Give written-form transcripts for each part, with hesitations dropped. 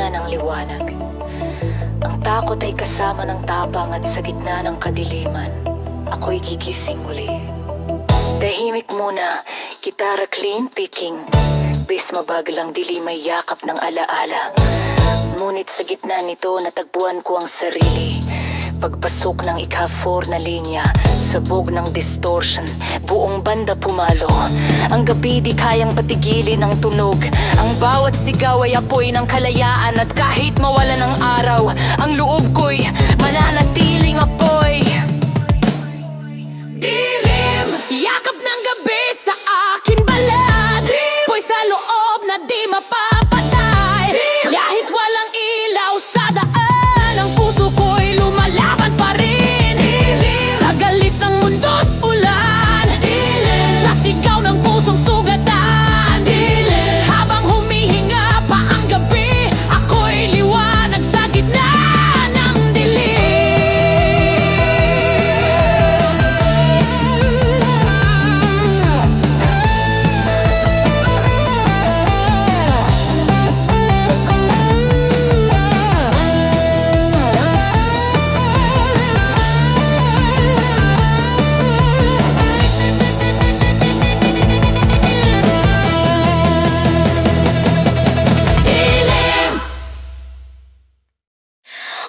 gitna ng liwanag. Ang takot ay kasama ng tapang at sa gitna ng kadiliman, ako'y gigising muli. Tahimik muna, gitara clean picking, bass mabaglang dilim may yakap ng alaala. Ngunit sa gitna nito natagpuan ko ang sarili. Pagpasok ng ika-4 na linya, sabog ng distortion, buong banda pumalo. Ang gabi di kayang patigilin ng tunog. Ang bawat sigaw ay apoy ng kalayaan. At kahit mawala ng araw, ang loob ko'y mananatiling apoy. Dilim, yakap ng gabi sa akin balat, po'y sa loob na di mapapatay. Kahit walang ilaw sa daan, ang puso ko'y lumalaban pa rin. Sa galit ng mundo't ulan, sa sigaw ng pusong sugatan, habang humihinga pa ang gabi, ako'y liwanag sa gitna ng dilim.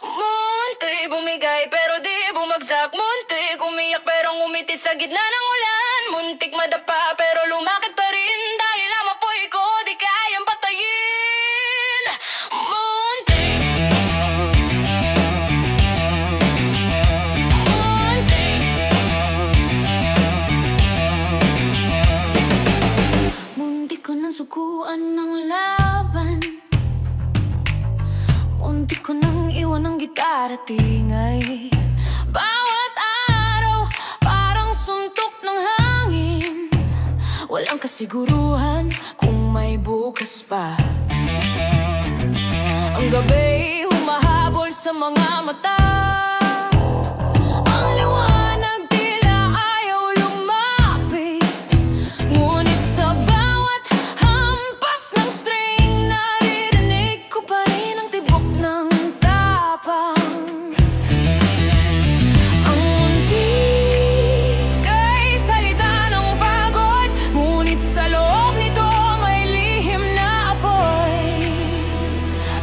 Muntik bumigay pero di bumagsak, muntik umiyak pero ngumiti sa gitna ng ulan, muntik madapa pero lumakit pa rin dahil ang apoy ko di kayang patayin. Muntik, muntik ko nang sukuan ng laban, muntik ko nang iwan ng gitara tingay. Bawat araw parang suntok ng hangin, walang kasiguruhan kung may bukas pa. Ang gabi humahabol sa mga mata, ang liwanag tila ayaw lumapit. Ngunit sa bawat hampas ng string, naririnig ko pa rin ang tibok ng tapang. Ang muntik ay salita ng pagod, ngunit sa loob nito may lihim na apoy.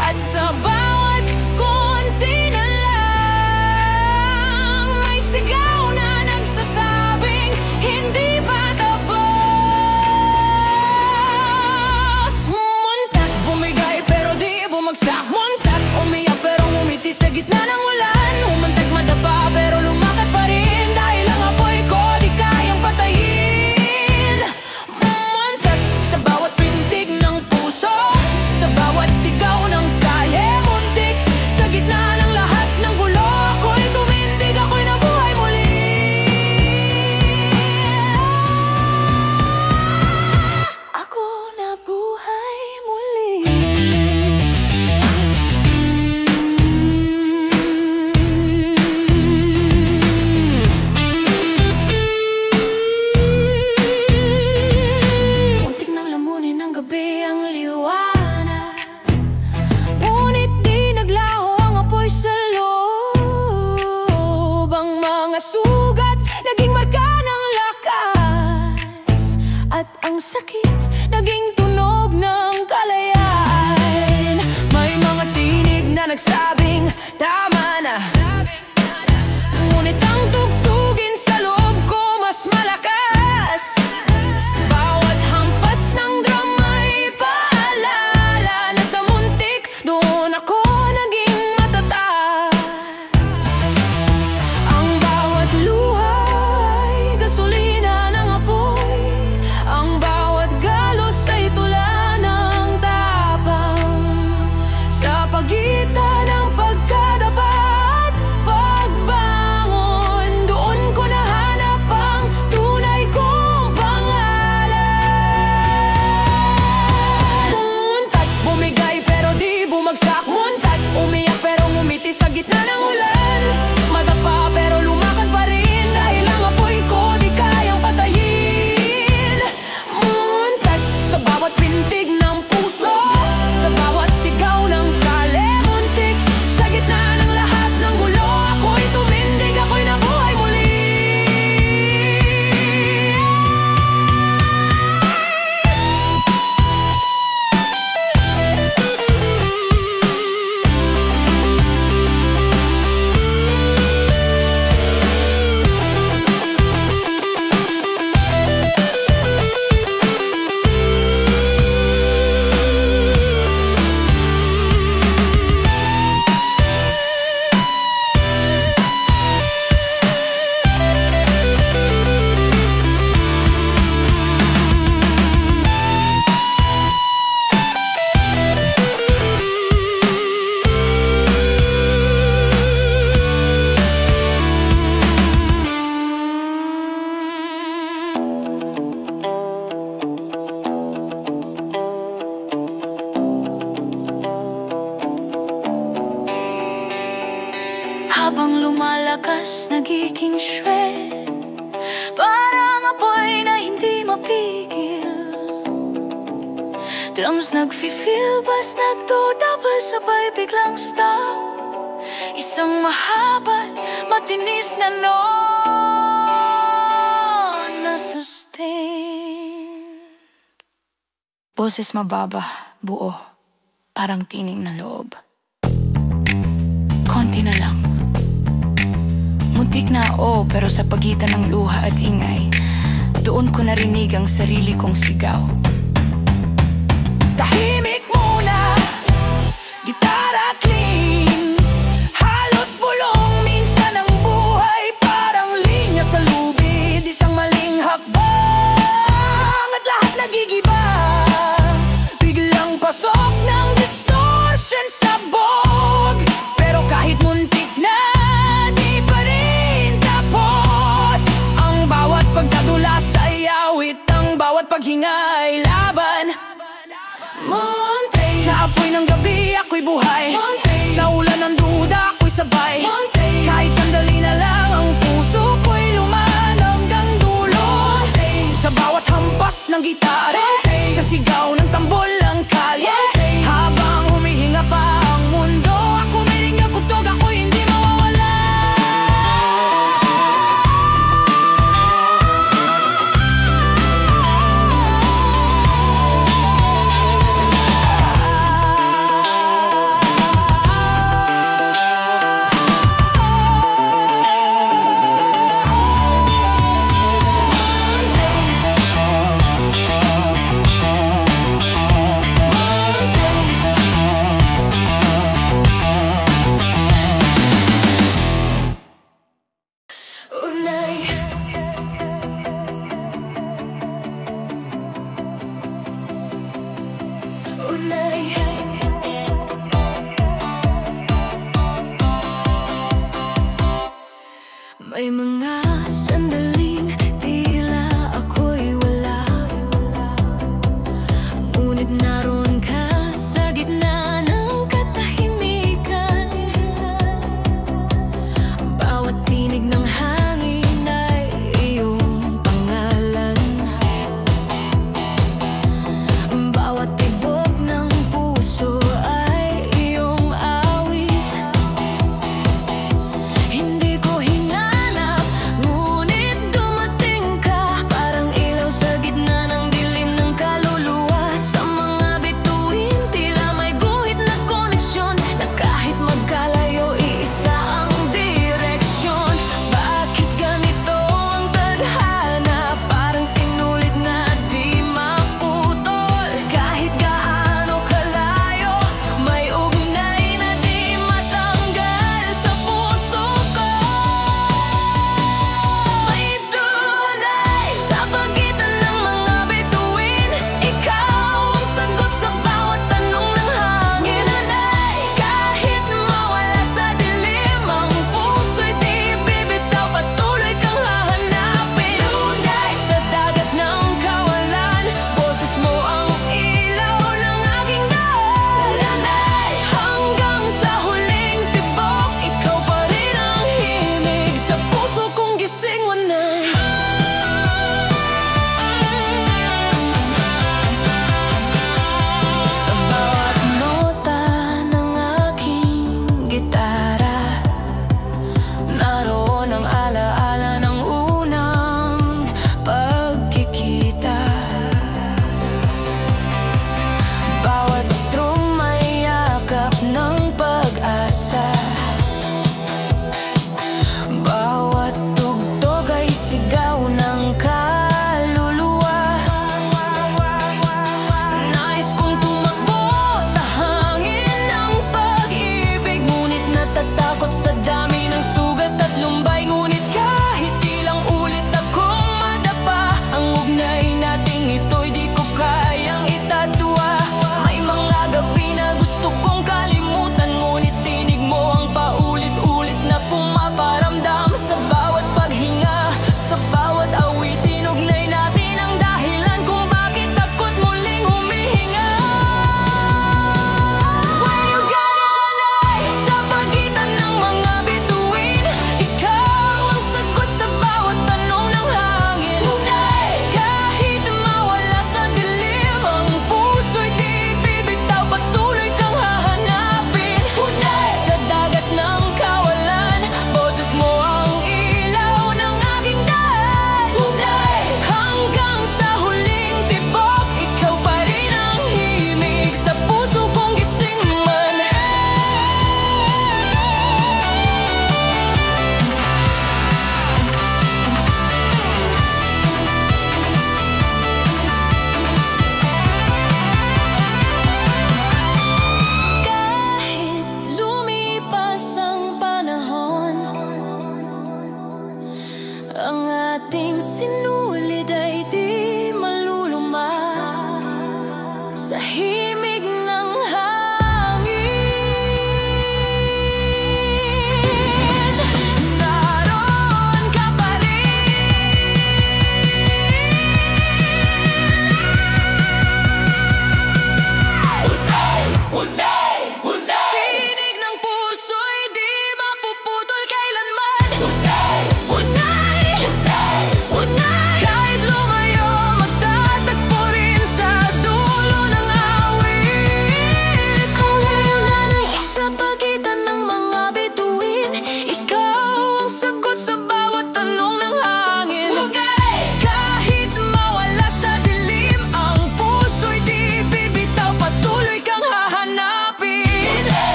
At sa bawat konti na lang, may sigaw na nagsasabing hindi pa tapos. Muntak bumigay pero di bumagsak, muntak umiyak pero ngumiti sa gitna ng ulan, muntak madapa pero lumakad pa rin dahil ang apoy ko di kayang patayin. Muntak sa bawat pintig ng puso, sa bawat sigaw ng kalye, muntik sa gitna ng lahat ng gulo, ako'y tumindig, ako'y nabuhay muli. Ako nabuhay muli. Muntik nang lamunin ng gabi ang liwanag, ngunit di naglaho ang apoy sa loob. Ang mga sugat naging marka ng lakas, at ang sakit naging tunog ng kalayaan. May mga tinig na nagsabing tama na, ngunit ang tugtugin sa loob ko mas malakas. Bawat hampas ng drum ay paalala na sa muntik doon ako naging matatag. Ang bawat luha ay gasolina ng apoy, ang bawat galos ay tula ng tapang. Sa pagitan ng pagkadapa boses nagiging shred, parang apoy na hindi mapigil. Drums nagfi-feel, bass nagduda, sabay biglang stop. Isang mahaba't matinis na noon na sustain. Boses mababa, buo, parang tining na loob. Konti na lang. Muntik na pero sa pagitan ng luha at ingay, doon ko narinig ang sarili kong sigaw. Tahimik muna, gitara clean, halos bulong minsan ang buhay, parang linya sa lubid, isang maling hakbang at lahat nagigiba. Biglang pasok ng distortion sa bog, pero kahit muntik na, di pa rin tapos. Ang bawat pagkadulas ay awit, ang bawat paghinga ay laban. Monte, sa apoy ng gabi ako'y buhay. Monte, sa ulan ng duda ako'y sabay. Monte, kahit sandali na lang ang puso ko'y lumaan hanggang dulo. Monte, sa bawat hampas ng gitara, Monte, sa sigaw ng tambol ng kalye, Monte, habang humihinga pa ang mundo, ako may ringa kutog, ako'y hindi mawawala.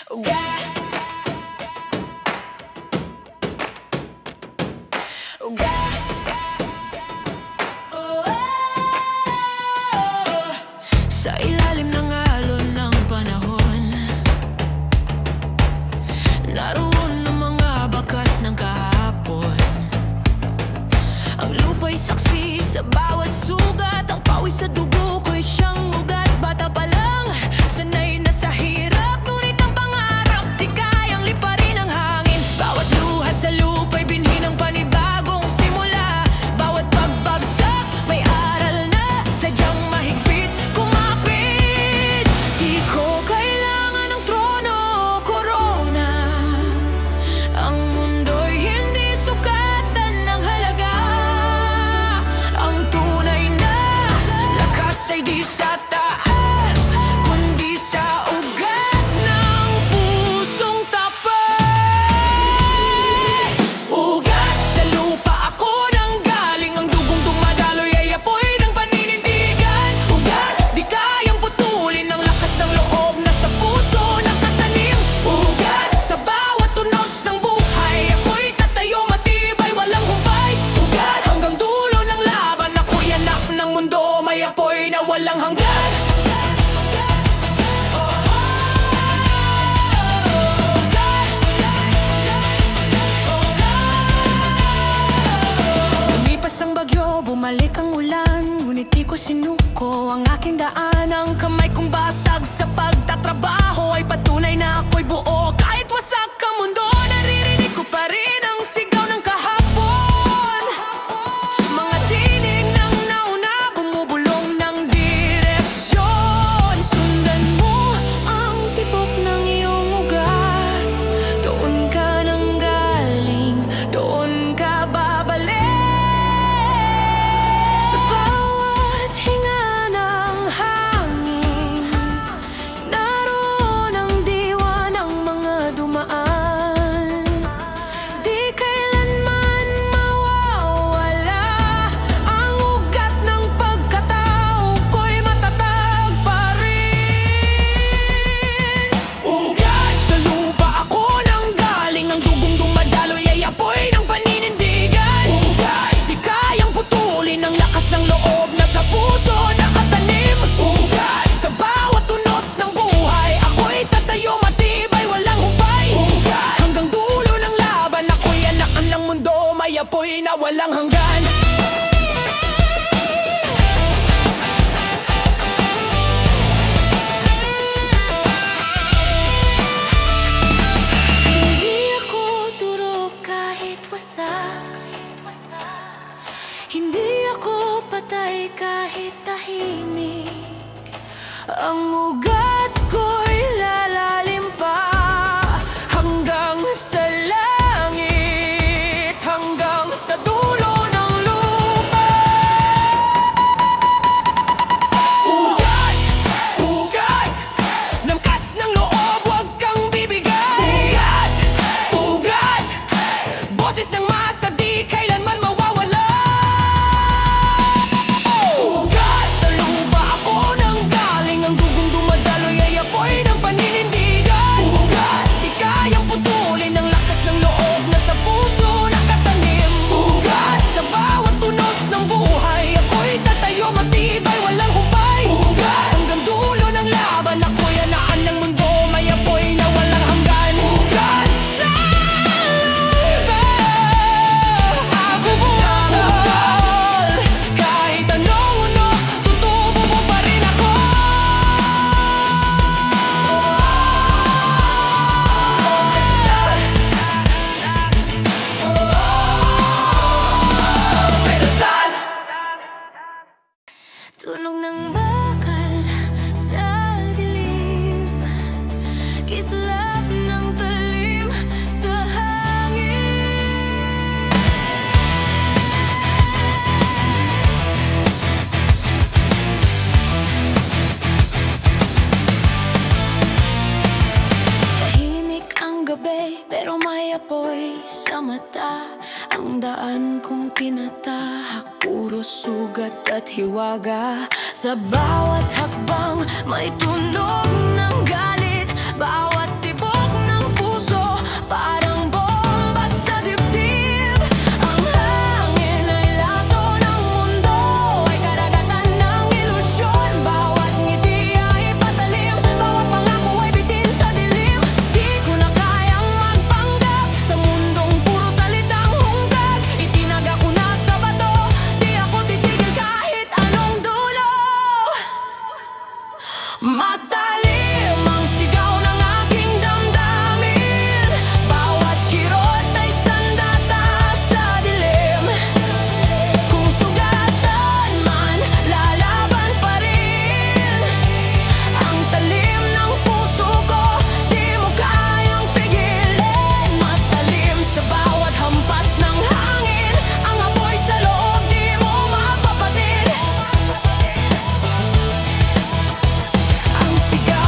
Ugat, ugat. Sa ilalim ng alon ng panahon, naroon ang mga bakas ng kahapon. Ang lupa'y saksi sa bawat sugat. Ang pawis sa dugo ko'y siyang ugat. Bata pa lang, sanay na sa hirap. Ngunit ang pangarap di kayang liparin ang hangin. Bawat luha sa lupa'y binhi ng panibagong simula. Bawat pagbagsak may aral na sadyang mahigpit kumapit. Di ko kailangan ng trono o korona. Ang mundo'y hindi sukatan ng halaga. Ang tunay na lakas ay di sa taas, kundi sa ugat ng pusong tapat. Ugat sa lupa ako nang galing. Ang dugong dumadaloy ay apoy ng paninindigan. Ugat, di kayang putulin ang lakas ng loob na sa puso nakatanim. Ugat, sa bawat tunos ng buhay ako'y tatayo matibay, walang humpay. Ugat, hanggang dulo ng laban ako'y anak ng mundo, may apoy na walang hanggan. Lumipas ang bagyo, bumalik ang ulan. Ngunit di ko sinuko ang aking daan. Ang kamay kong basag sa pagtatrabaho ay patunay na ako'y buo. Kahit wasak ang mundo, naririnig ko pa rin ang sigaw ng kahapon. Mga tinig ng nauna, bumubulong ng direksyon. Sundan mo ang tibok ng iyong ugat. Doon ka nang galing, doon ka babalik. Sa bawat hinga ng hangin, naroon ang diwa ng mga dumaan. Di kailanman mawawala ang ugat ng pagkatao ko'y matatag pa rin. Ugat sa lupa ako nang galing. Ang dugong dumadaloy ay apoy ng paninindigan. Ugat, di kayang putulin ang lakas ng loob na sa puso nakatanim. Ugat, sa bawat tunos ng buhay ako'y tatayo matibay, walang humpay. Ugat, hanggang dulo ng laban ako'y anak ng mundo, may apoy na walang hanggan. Hindi ako durog kahit wasak. Hindi ako patay kahit tahimik. Ang ugat ko'y lalalim pa hanggang sa langit, hanggang sa dulo ng lupa. Ugat, ugat, lamkas ng loob, huwag kang bibigay. Ugat, ugat, boses ng masa di kailanman mawawala. Ugat, sa lupa ako nang galing. Ang dugong dumadaloy ay apoy ng paninindigan. Ugat, di kayang putulin ang lakas ng loob na sa puso nakatanim. Ugat, sa bawat tunos ng buhay ako'y tatayo matibay, walang humpay. Ugat, hanggang dulo ng laban ako'y anaan ng mundo, may apoy na walang hanggan. Ugat, sa lupa ako bumabal. Kahit anong unos, tutubo mo pa rin ako. Pedestal, tunog ng bakal sa dilim, kislap ng talim sa hangin. Tahimik ang gabi pero may apoy sa mata. Ang daan kong tinatahak, puro sugat at hiwaga. Sa bawat hakbang may tunog ng galit. Bawat tibok Matalim ang sigaw ng aking damdamin, bawat kirot ay sandata sa dilim. Kung sugatan man, lalaban pa rin. Ang talim ng puso ko, di mo kayang pigilin. Matalim sa bawat hampas ng hangin, ang apoy sa loob di mo mapapatid. Ang sigaw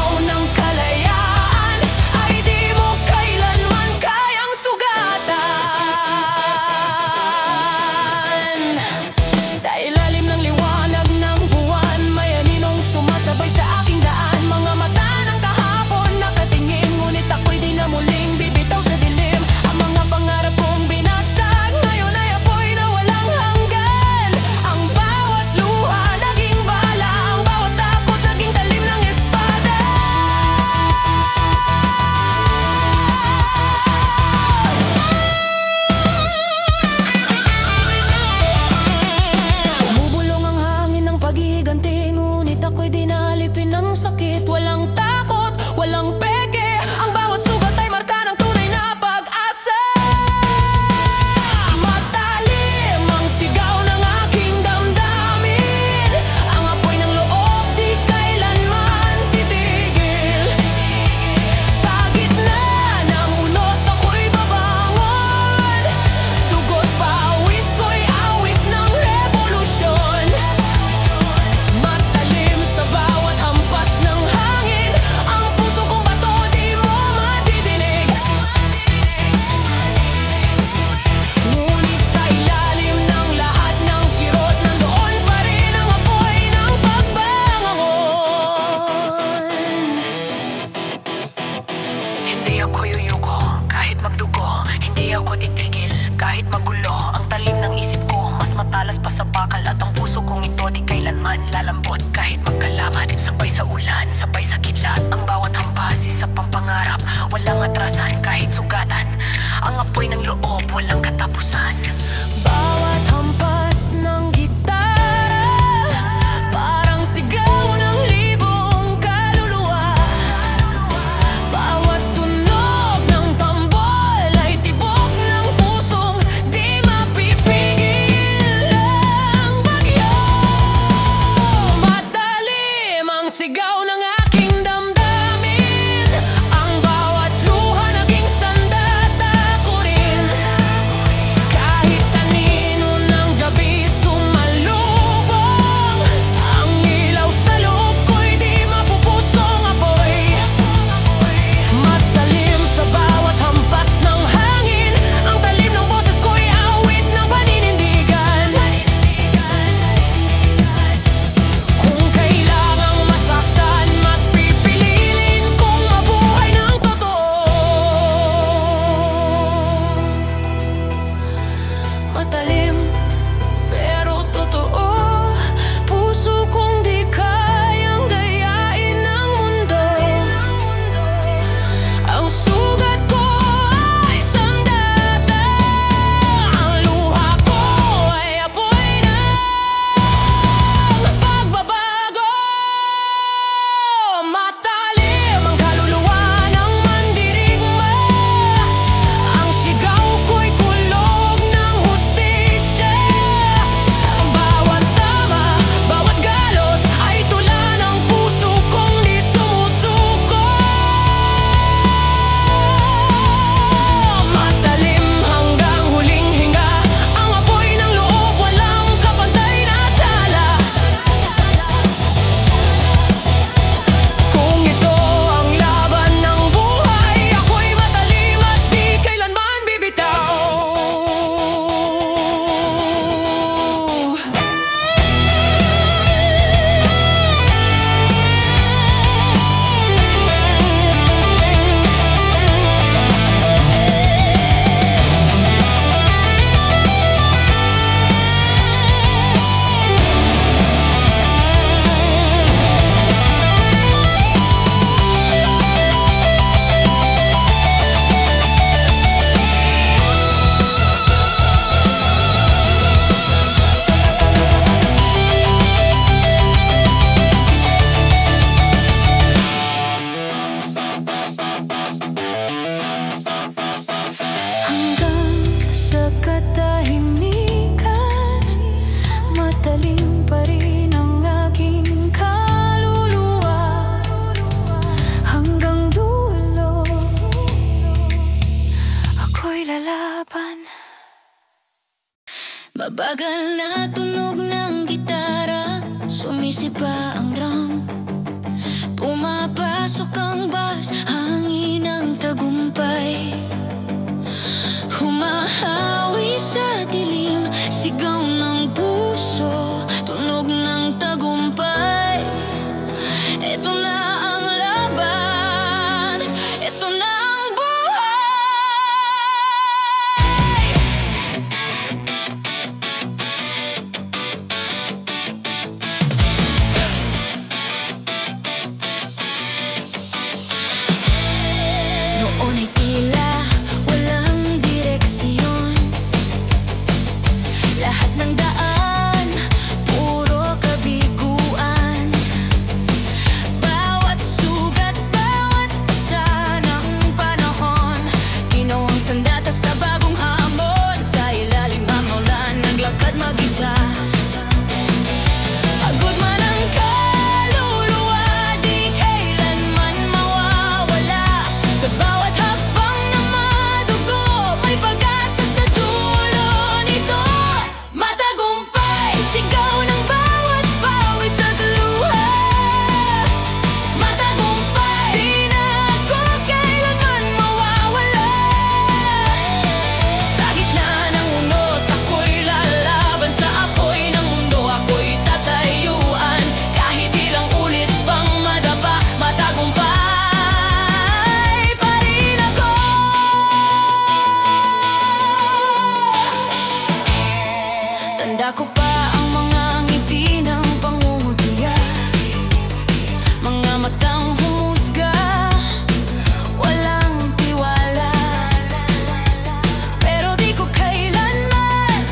Mabagal na tunog ng gitara, sumisipa ang drum. Pumapasok ang bass, hangin ng tagumpay. Humahawi sa dilim, sigaw ng puso, tunog ng tagumpay. Ito na ang laban, ito na ang buhay. Noon ay tila walang direksyon, lahat ng daan puro kabiguan. Bawat sugat, bawat pasa ng panahon, ginawang sandata sa bagong hamon. Sa ilalim ang ulan, naglakad mag-isa. Pagod man ang kaluluwa, di kailanman mawawala. Sa bawat hakbang na madugo, may pag-asa sa dulo nito. Matagumpay, sigaw ng bawat pawis at luha. Matagumpay, di na ako kailanman mawawala. Sa gitna ng unos, ako'y lalaban. Sa apoy ng mundo, ako'y tatayuan. Kahit ilang ulit pang madapa, matagumpay pa rin ako. Tanda ko pa ang mga ngiti ng pangungutiya, mga matang humusga, walang tiwala. Pero di ko kailanman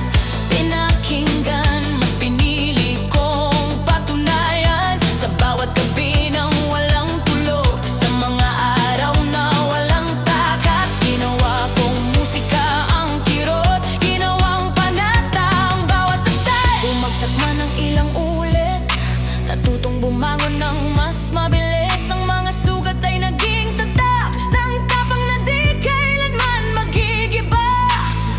pinakinggan, mas pinili kong patunayan. Sa bawat gabi ng walang tulog, sa mga araw na walang takas, ginawa kong musika ang kirot, ginawang panata ang bawat asal. Bumagsak man ang ilang ulit, natutong bumangon ng mas mabilis. Ang mga sugat ay naging tatak ng tapang na di kailanman magigiba.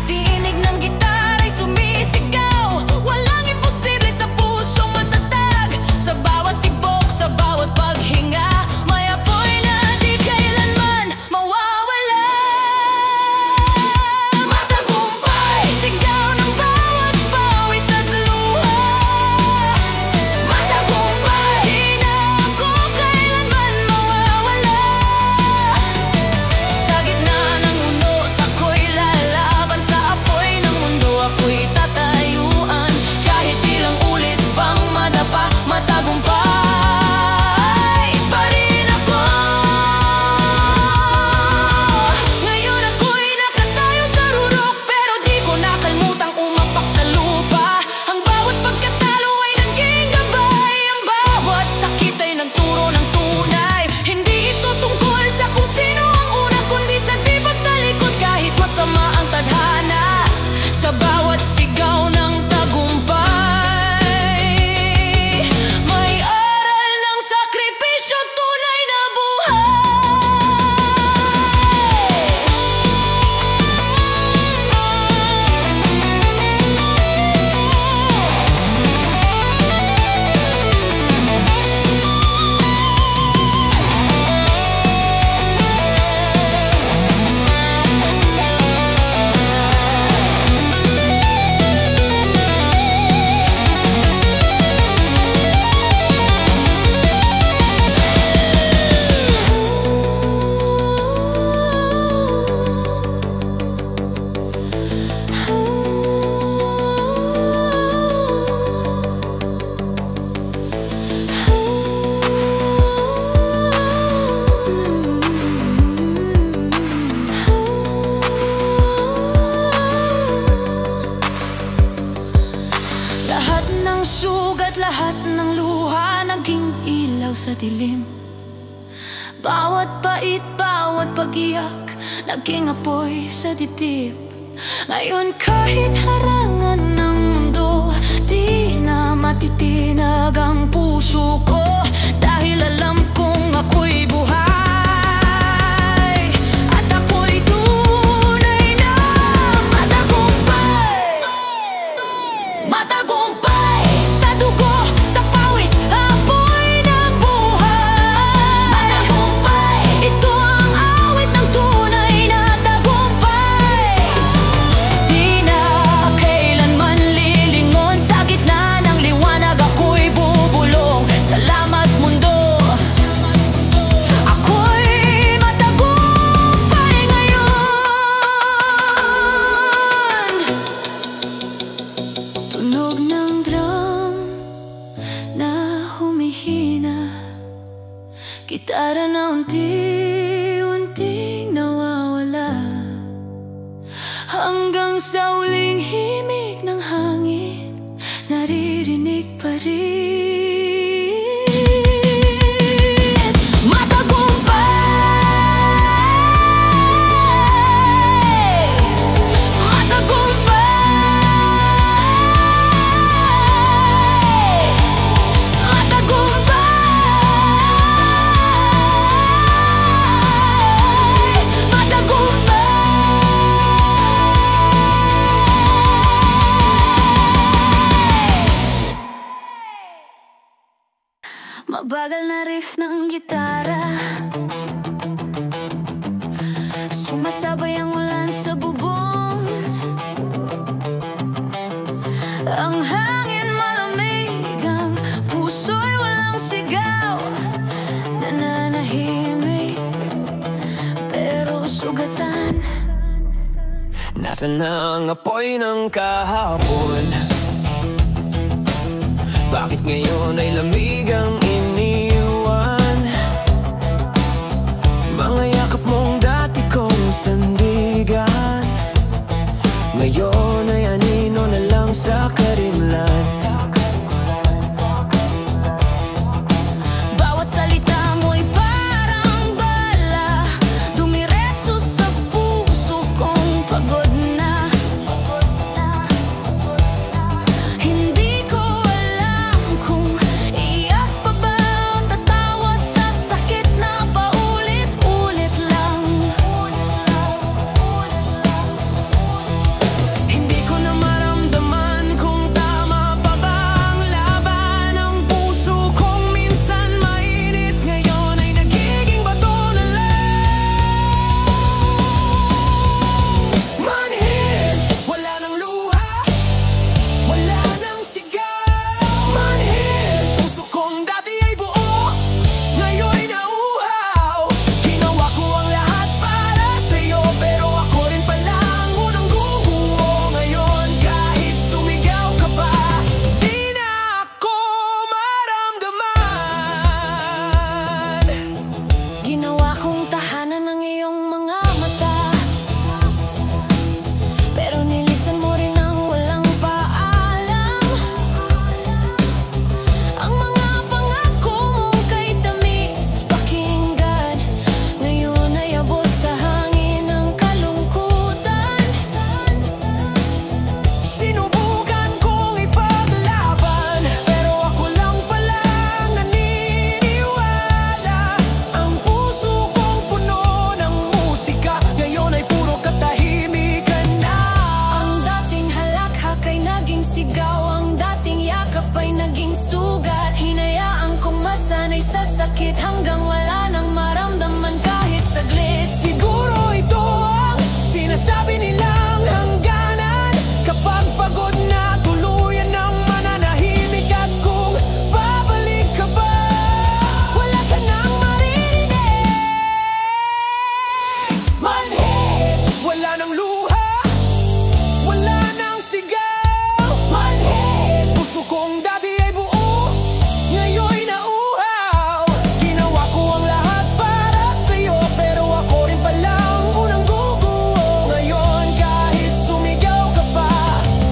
Tinig ng gitara'y sumisigaw, walang imposible sa pusong matatag. Sa bawat tibok, sa bawat paghinga, may apoy na di kailanman mawawala. Matagumpay, sigaw ng bawat pawis at luha. Matagumpay, di na ako kailanman mawawala. Sa gitna ng unos, ako'y lalaban. Sa apoy ng mundo, ako'y tatayuan. Kahit ilang ulit pang madapa, matagumpay pa rin ako. Ngayon ako'y nakatayo sa rurok, pero di ko nakalmutang umapak sa lupa. Ang bawat pagkatalo ay naging gabay, ang bawat sakit ay nagturo ng tunay. Hindi ito tungkol sa kung sino ang una, kundi sa di pagtalikod kahit masama ang tadhana. Sa bawat sigaw ng tagumpay, may aral ng sakripisyo, tunay na buhay. Lahat ng sugat, lahat ng luha, naging ilaw sa dilim. Bawat pait, bawat pag-iyak, naging apoy sa dibdib. Ngayon kahit harangan ng mundo, di na matitinag ang puso ko. Dahil alam kong ako'y buhay, at ako'y tunay na matagumpay. Para na unti-unting nawawala, hanggang sa uling himig ng hangin naririnig pa rin. Matagumpay, matagumpay, matagumpay, matagumpay. Mabagal na riff ng gitara, sumasabay ang ulan sa bubong. Ang hangin malamig, ang puso'y walang sigaw. Nananahimik, pero sugatan. Nasaan na ang apoy ng kahapon? Bakit ngayon ay lamig ang iniwan? Mga yakap mong dati kong sandigan, ngayon ay anino na lang sa karimlan. Bawat salita mo'y parang bala, dumiretso sa puso kong pagod na. Hindi ko alam kung iyak pa ba o tatawa sa sakit na paulit-ulit lang. Hindi ko na maramdaman kung tama pa ba ang laban. Ang puso kong minsan mainit, ngayon ay nagiging bato na lang. Manhid, wala nang luha, wala nang sigaw. Manhid, puso kong dati ay buo, ngayon'y nauhaw. Ginawa ko ang lahat para sa'yo, pero ako rin pala ang unang gumuho. Ngayon kahit sumigaw ka pa, di na ako maramdaman. Ginawa kong tahanan ng iyong mga mata, pero nilisan mo rin ang walang paalam. Ang mga pangako mong kay tamis pakinggan, ngayon ay abos sa hangin ng kalungkutan. Sinubukan kong ipaglaban, pero ako lang pala ang naniniwala. Ang puso kong puno ng musika, ngayon ay puro katahimikan na. Ang dating halakhak ay naging sigaw, ang dating yakap ay naging sugat. Hinayaan kong masanay sa sakit hanggang wala nang maramdaman kahit saglit. Siguro ito ang sinasabi nilang hangganan, kapag pagod na tuluyan ng mananahimik. At kung babalik ka ba, wala ka nang maririnig. Manhid, wala nang luha, wala nang sigaw. Manhid, puso kong dati ay buo, ngayon'y nauhaw. Ginawa ko ang lahat para sa'yo, pero ako rin pala ang unang guguho. Ngayon kahit sumigaw ka pa,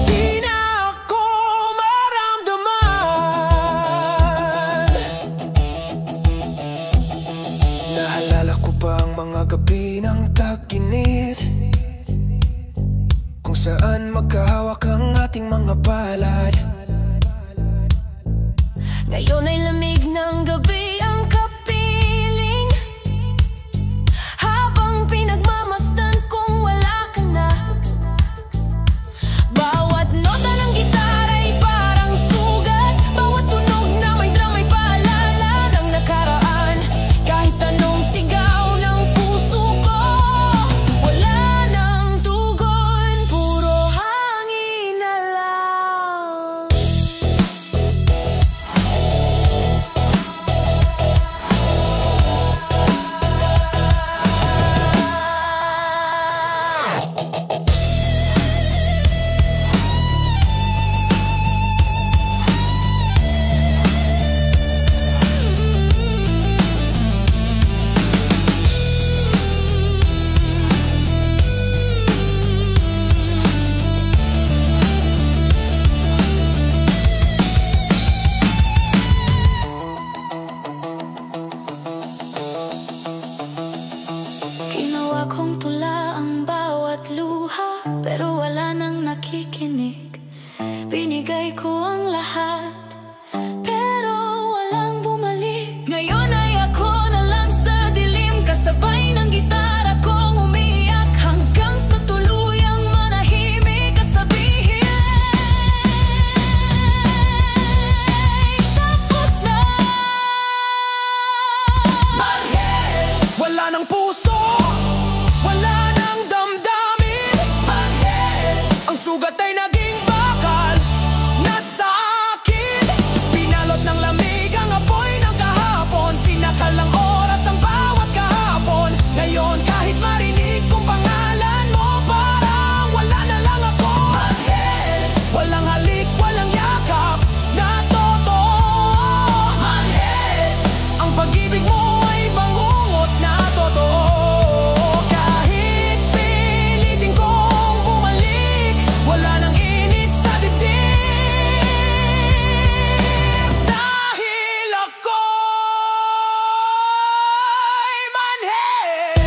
di na ako maramdaman. Naalala ko pa ang mga gabi ng tag-init, kung saan magkahawak ang ating mga palad. Ngayon ay lamig ng gabi ang kapiling, habang pinagmamasdan kung wala ka na. Bawat nota ng gitara ay parang sugat, bawat tunog na may drama'y paalala ng nakaraan. Kahit anong sigaw ng puso ko, wala nang tugon, puro hangin na lang. ng puso, wala nang damdamin. Ang sugat ay naging bakal na sa akin. Pinalot ng lamig ang apoy ng kahapon. Sinakal ng oras ang bawat kahapon. Ngayon kahit marinig kong pangalan mo, parang wala na lang ako. Walang halik, walang yakap na totoo. Ang pag-ibig mo ay bangungot na totoo. Kahit pilitin kong bumalik, wala nang init sa dibdib. Dahil ako'y manhid.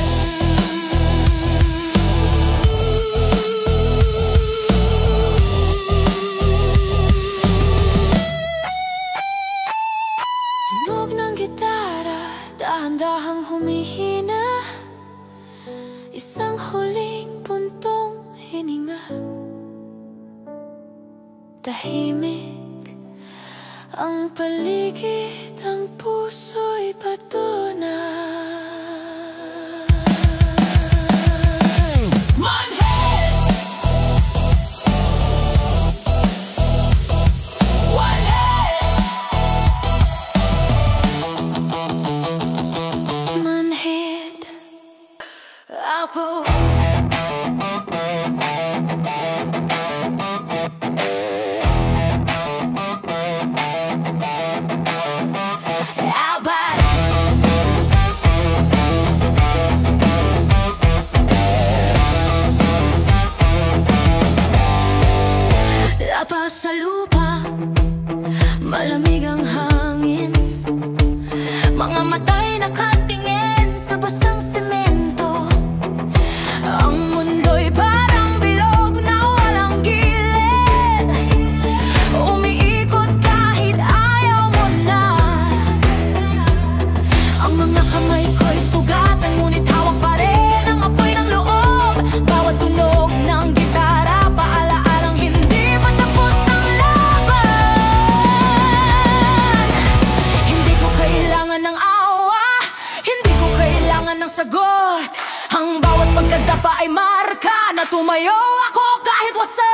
Tunog ng gitara, dahan-dahang humihina. Isang huling puntong hininga. Tahimik ang paligid, ang puso'y patunay. Manhid! Manhid ako. Lapa sa lupa, malamig ang hangin. Mga matay nakatingin sa basang semento. Ang mundo'y parang bilog na walang gilid. Umiikot kahit ayaw mo na. Ang mga kamay ko'y sugatan, ngunit hawak pa rin ang apoy ng loob. Bawat tunog ng gitara, paalaalang hindi pa tapos ang laban. Hindi ko kailangan ng awa, hindi ko kailangan ng sagot. Ang bawat pagkadapa ay marka na tumayo ako kahit wasak.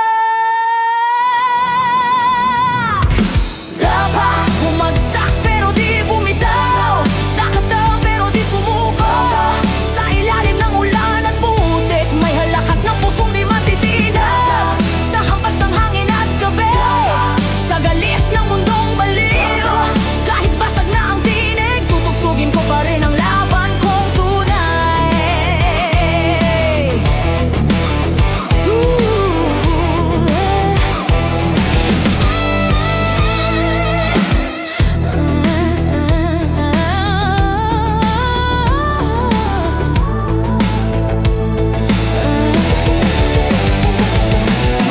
Dapa, bumagsak pero di bumitaw. Nakataw pero di sumuko. Sa ilalim ng ulan at putik, may halakat ng pusong di matitinaw. Sa hampas ng hangin at gabi, sa galit ng mundong baliw, kahit basag na ang tinig, tutugtugin ko pa rin ang laban kong tunay.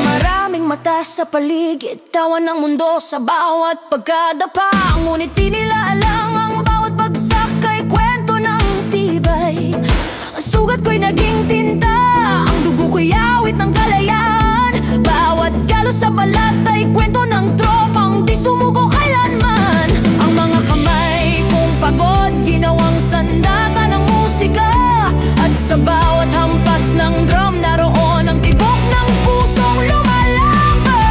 Maraming mata sa paligid, tawa ng mundo sa bawat pagkadapa. Ngunit di nila alam ang bawat bagsak ay kwento ng tibay. Ang sugat ko'y naging tinta, ang dugo ko'y awit ng kalayaan. Bawat galo sa balat ay kwento ng tropang di sumuko kailanman. Ang mga kamay kong pagod, ginawang sandata ng musika. At sa bawat hampas ng drum, naroon ang tibok ng pusong lumalaban.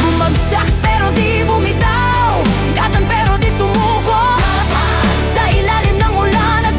Bumagsak pero di bumitaw, gatan pero di sumuko. Sa ilalim ng ulan at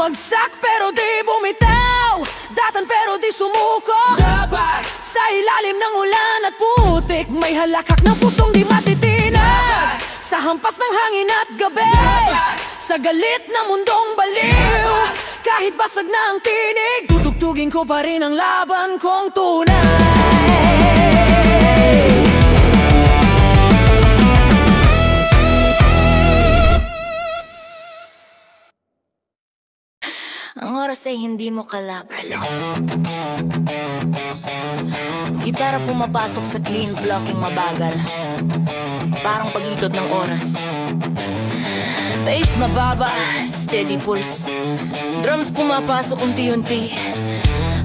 Bumagsak pero di bumitaw, datan pero di sumuko. Dapat sa ilalim ng ulan at putik, may halakak ng pusong di matitinag. Sa hampas ng hangin at gabi, sa galit na mundong baliw, kahit basag na ang tinig, tutugtugin ko pa rin ang laban kong tunay. Ang oras ay hindi mo kalabralo. Gitara pumapasok sa clean blocking mabagal, parang pag-ikot ng oras. Bass mababa, steady pulse. Drums pumapasok unti-unti,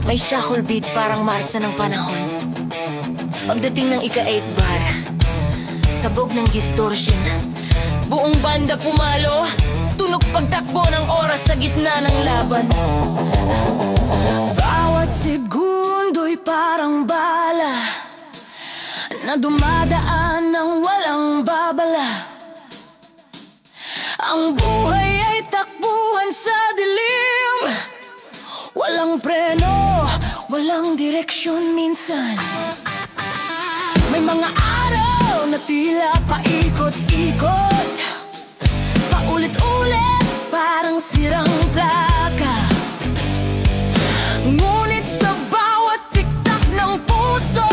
may shuffle beat parang marcha ng panahon. Pagdating ng ika-8 bar, sabog ng distortion, buong banda pumalo, tunog pagtakbo ng oras sa gitna ng laban. Bawat segundo'y parang bala na dumadaan ng walang babala. Ang buhay ay takbuhan sa dilim, walang preno, walang direksyon minsan. May mga araw na tila paikot-ikot, paulit-ulit parang sirang plaka. Ngunit sa bawat tiktak ng puso,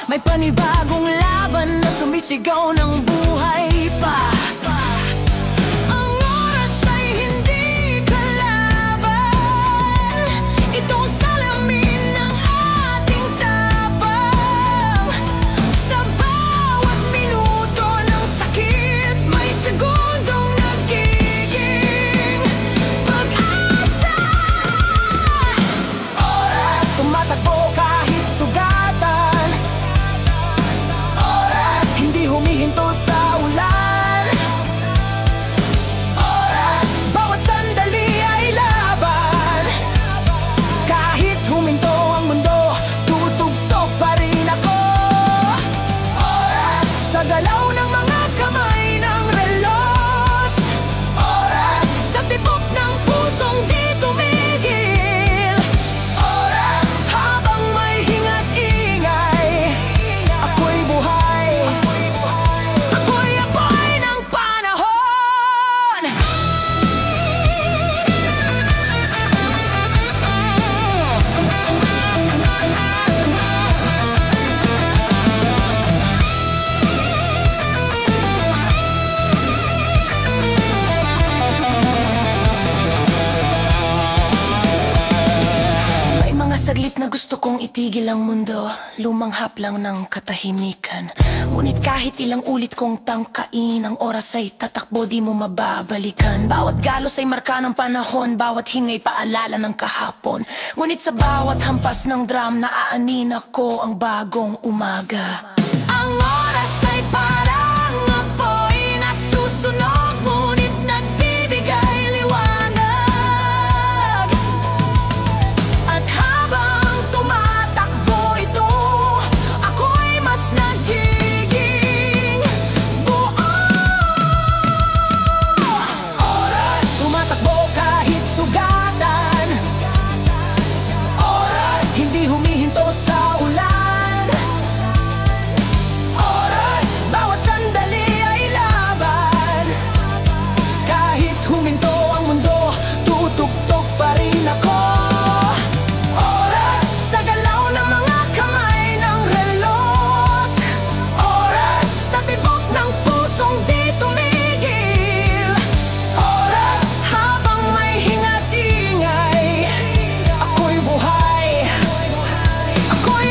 may panibagong laban na sumisigaw ng buhay pa. Ang oras ay hindi kalaban, itong salamin ng ating tapang. Sa bawat minuto ng sakit, may segundong nagiging pag-asa. Oras tumatakbo kahit sugatan, oras hindi humihinto sa ulan. Oras bawat sandali ay laban, kahit huminto ang mundo, tutugtog pa rin ako. Oras sa galaw ng mga kamay ng relos, oras sa tibok ng pusong di tumigil. Oras habang may hingat ingay, ako'y buhay, ako'y apoy ng panahon. May mga saglit na gusto kong itigil ang mundo, lumanghap lang ng katahimikan. Ngunit kahit ilang ulit kong tangkain, ang oras ay tatakbo, di mo mababalikan. Bawat galos ay marka ng panahon, bawat hingay paalala ng kahapon. Ngunit sa bawat hampas ng drum, naaanin ako ang bagong umaga. Ang oras ay parang apoy na susunog, ngunit nagbibigay liwanag. At habang tumatakbo ito, ako'y mas nagiging buo. Oras tumatakbo kahit sugatan, oras hindi humihinto sa ulan. Oras bawat sandali ay laban, kahit huminto ang mundo, tutugtog pa rin ako. Oras sa galaw ng mga kamay ng relos, oras sa tibok ng pusong di tumigil. Oras habang may hingat ingay, ako'y buhay, ako'y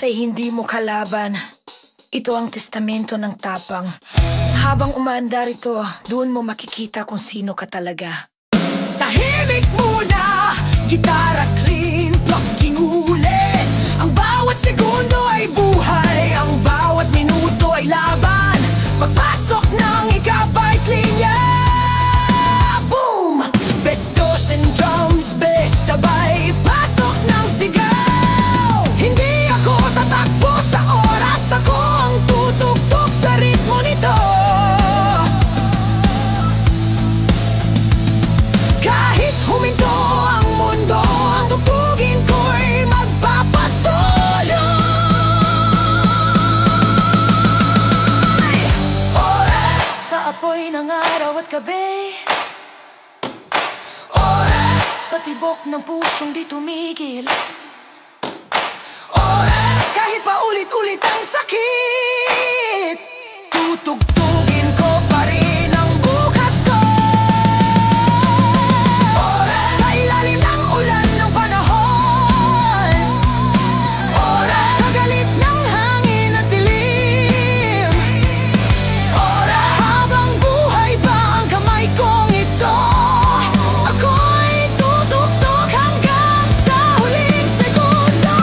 ay hindi mo kalaban. Ito ang testamento ng tapang. Habang umaandar ito, doon mo makikita kung sino ka talaga. Tahimik muna, gitara clean, plucking ulit. Ang bawat segundo ay buhay, ang bawat minuto ay laban. Pagpasok ng ika-vice linya, boom! Best dos and drums, best sabay, pasok ng sigaw. Hindi ako tatakbo sa oras, ako ang tutugtog sa ritmo nito. Kahit huminto ang mundo, ang tugtugin ko'y magpapatuloy. Oras sa apoy ng araw at gabi, oras sa tibok ng pusong di tumigil, oras kahit paulit-ulit ang sakit, tutugtugin ko pa rin ang bukas ko. Oras sa ilalim ng ulan ng panahon, oras sa galit ng hangin at dilim, oras habang buhay pa ang kamay kong ito, ako'y tutugtog hanggang sa huling segundo.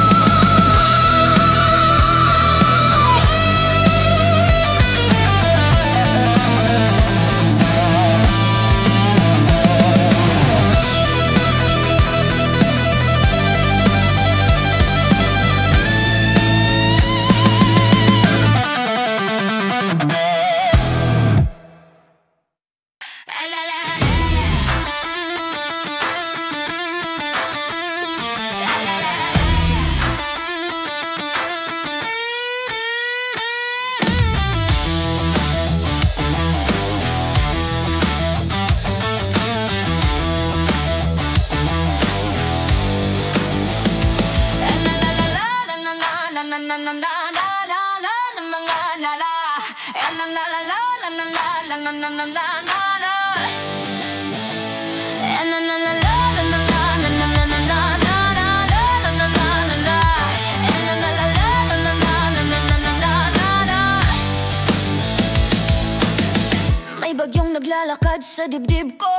May bagyong naglalakad sa dibdib ko,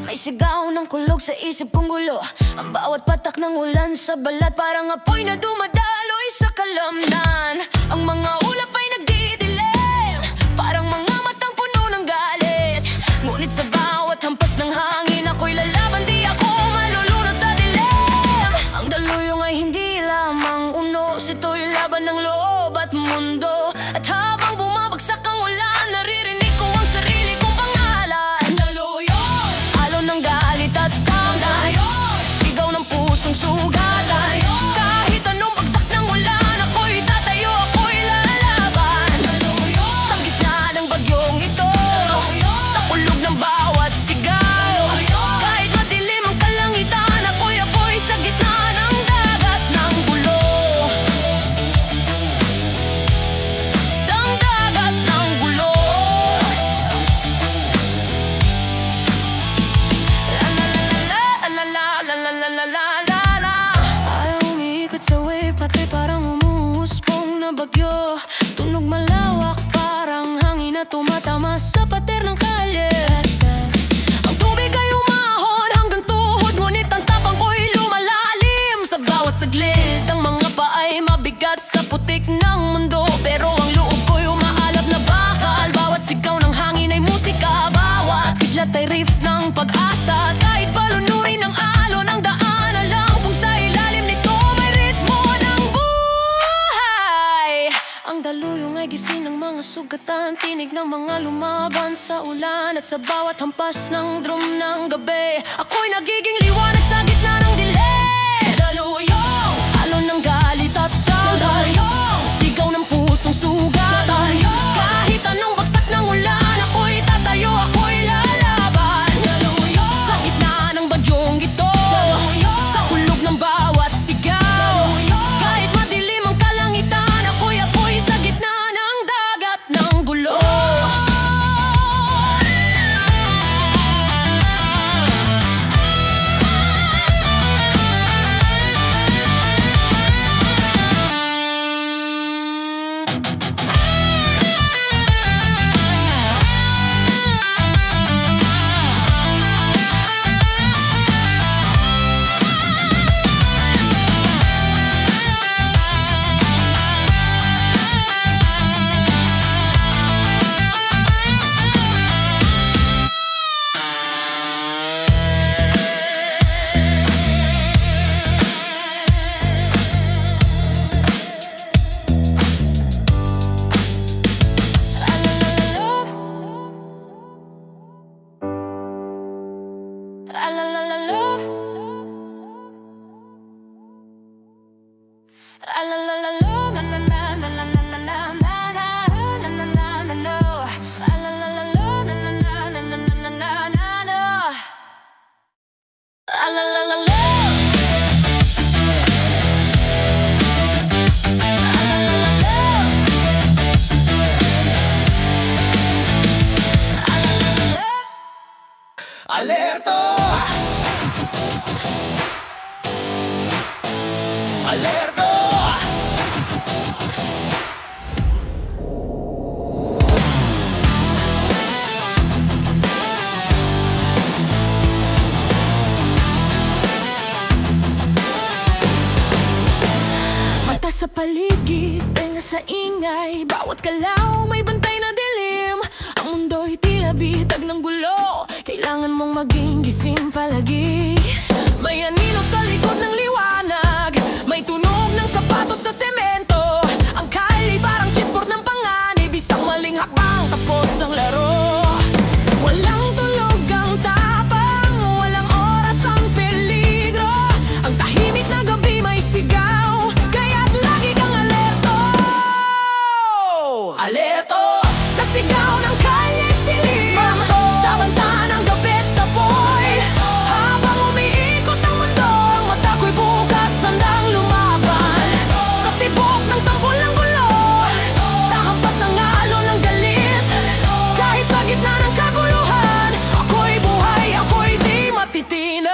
may sigaw ng kulog sa isip kong gulo. Ang bawat patak ng ulan sa balat, parang apoy na dumadaloy sa kalamnan. Ang mga ulap ay nagdidilim, parang mga matang puno ng galit. Ngunit sa bawat hampas ng hangin, ako'y lalaban, di ako malulunod sa dilim. Ang daluyong ay hindi lamang unos, ito'y laban ng loob at mundo. At habang bumabagsak ang ulan, naririnig ko ang sarili kong pangalan. Daluyong, alon ng galit at damdamin, sigaw ng pusong sugatan. Kahit anong bagsak ng ulan, ako'y tatayo, ako'y lalaban. Sa gitna ng bagyong ito, sa kulog ng bawat sigaw, kahit madilim ang kalangitan, ako'y sa gitna ng dagat ng gulo. Ng dagat ng gulo. La la la la la la la la la la. Araw umiikot sa wave, pati parang umuuspong na bagyo. Tunog malawak, parang hangin na tumatama sa pader ng kalye. Ang tubig ay umahon hanggang tuhod, ngunit ang tapang ko'y lumalalim. Sa bawat saglit, ang mga paay mabigat sa putik ng mundo, pero ang loob ko'y umaalab na bakal. Bawat sigaw ng hangin ay musika, bawat kidlat ay riff ng pag-asa. Kahit palunurin ng alon ng daan, alam kung sa ilalim nito may ritmo ng buhay. Ang daluyong ay gising ng mga sugatan, tinig ng mga lumaban sa ulan. At sa bawat hampas ng drum ng gabi, ako'y nagiging liwanag sa gitna ng dilim. Daluyong, alon ng galit at damdamin, sigaw ng pusong sugatan. Kahit anong bagsak ng ulan, ako'y tatayo, ako'y lalaban. Sa gitna ng bagyong ito, sa kulog ng bawat sigaw, kahit madilim ang kalangitan, ako'y sa gitna ng dagat ng gulo. Alerto! Alerto! Mata sa paligid, tenga sa ingay, bawat galaw may bantay na dilim. Ang mundo'y tila bitag ng gulo, kailangan mong maging gising palagi. May anino sa likod ng liwanag, may tunog ng sapatos sa semento. Ang kali parang chessboard ng panganib, isang maling hakbang tapos ang laro. Walang tulog ang tapang, walang oras ang peligro. Ang tahimik na gabi may sigaw, kaya't lagi kang alerto. Alerto sa sigaw ng kalye't dilim, sa banta ng gabi't tapoy. Habang umiikot ang mundo, ang mata ko'y bukas, handang lumaban. Sa tibok ng tambol ng gulo, sa hampas ng alon ng galit. Kahit sa gitna ng kaguluhan, ako'y buhay, ako'y di matitinag.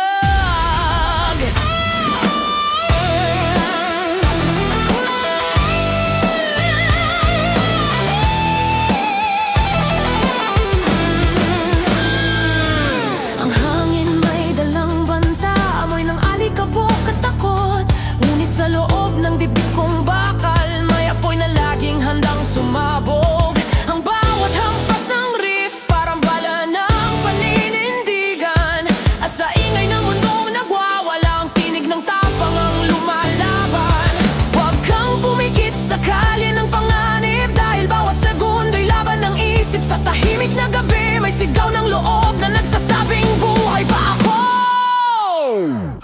Ang hangin may dalang banta, amoy ng alikabok at takot. Ngunit sa loob ng dibdib kong bakal, may apoy na laging handang sumabog. Ang bawat hampas ng riff, parang bala ng paninindigan. At sa ingay ng mundong nagwawala, ang tinig ng tapang ang lumalaban. Huwag kang pumikit sa kalye ng panganib, dahil bawat segundo'y laban ng isip. Sa tahimik na gabi, may sigaw ng loob na nagsasabing buhay pa ako.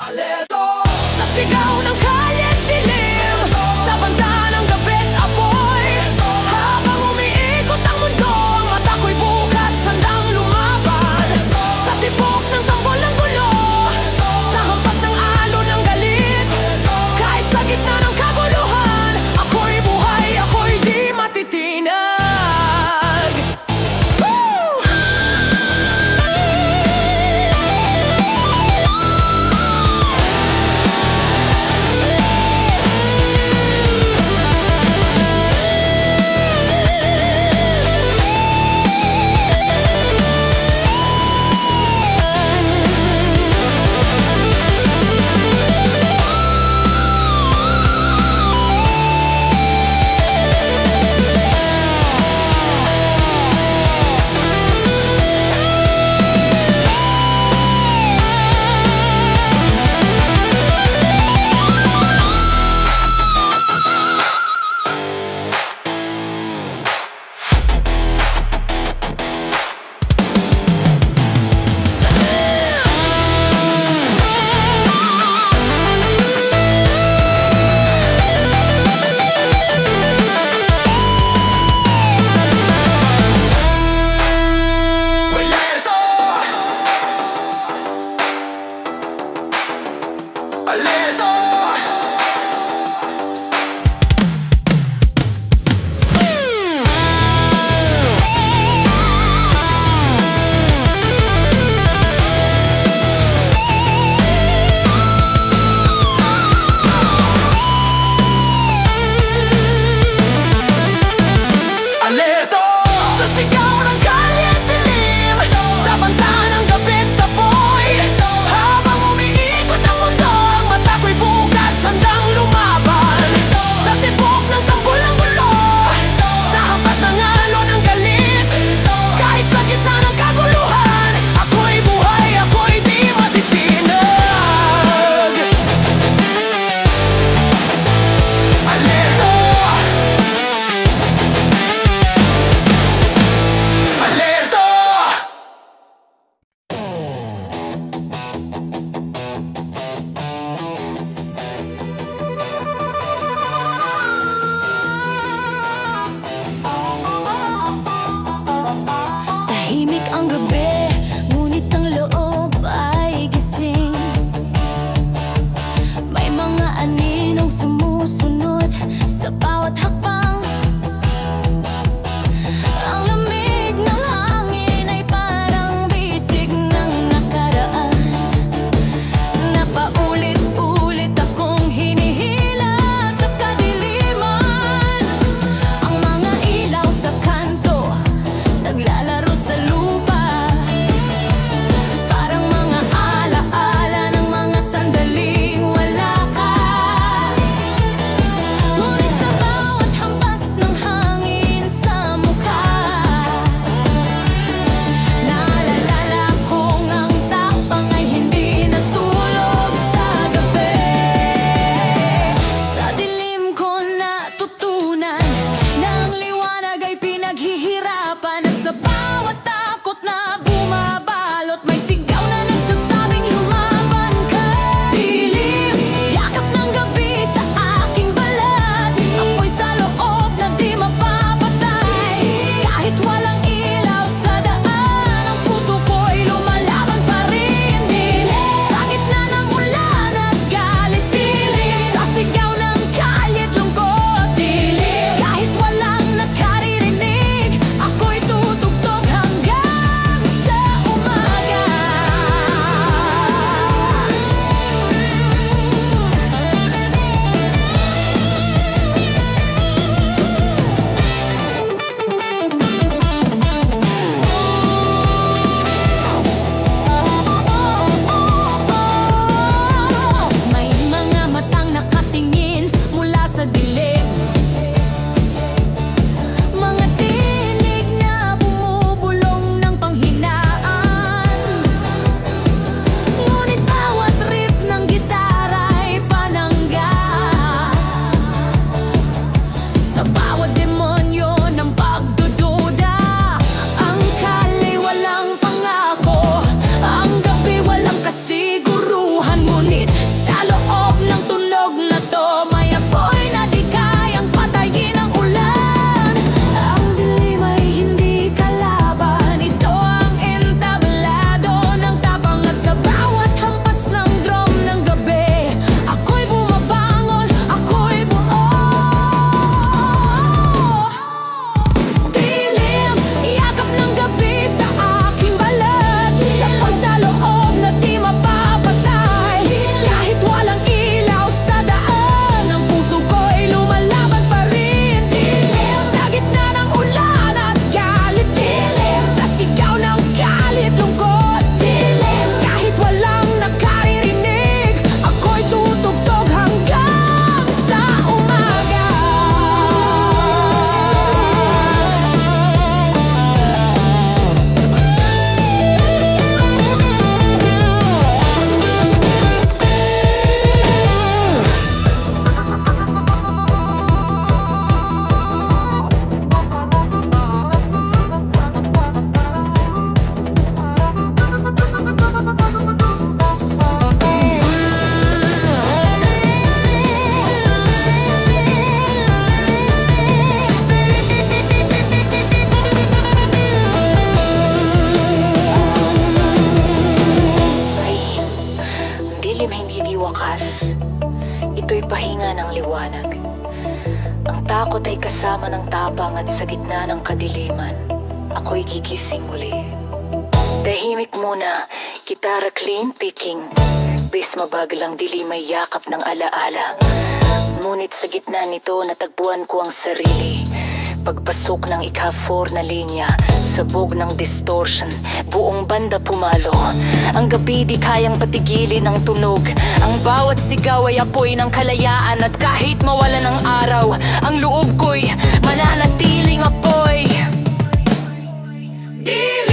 Alerto! Sa sigaw ng kalye't dilim, sa banta ng gabi't apoy. Habang umiikot ang mundo, ang mata ko'y bukas, handang lumaban. Sa tibok ng tambol ng gulo, sa hampas ng alon ng galit. Kahit sa gitna ng kaguluhan, ako'y buhay, ako'y di matitinag. Woo! ako'y pahinga ng liwanag. Ang takot ay kasama ng tapang at sa gitna ng kadiliman, ako'y gigising muli. Tahimik muna, gitara clean picking. Bass mabaglang dilim may yakap ng alaala. Ngunit sa gitna nito natagpuan ko ang sarili. Pagpasok ng ika-4 na linya, sabog ng distortion, buong banda pumalo. Ang gabi di kayang patigilin ng tunog. Ang bawat sigaw ay apoy ng kalayaan. At kahit mawala ng araw, ang loob ko'y mananatiling apoy. Dilim!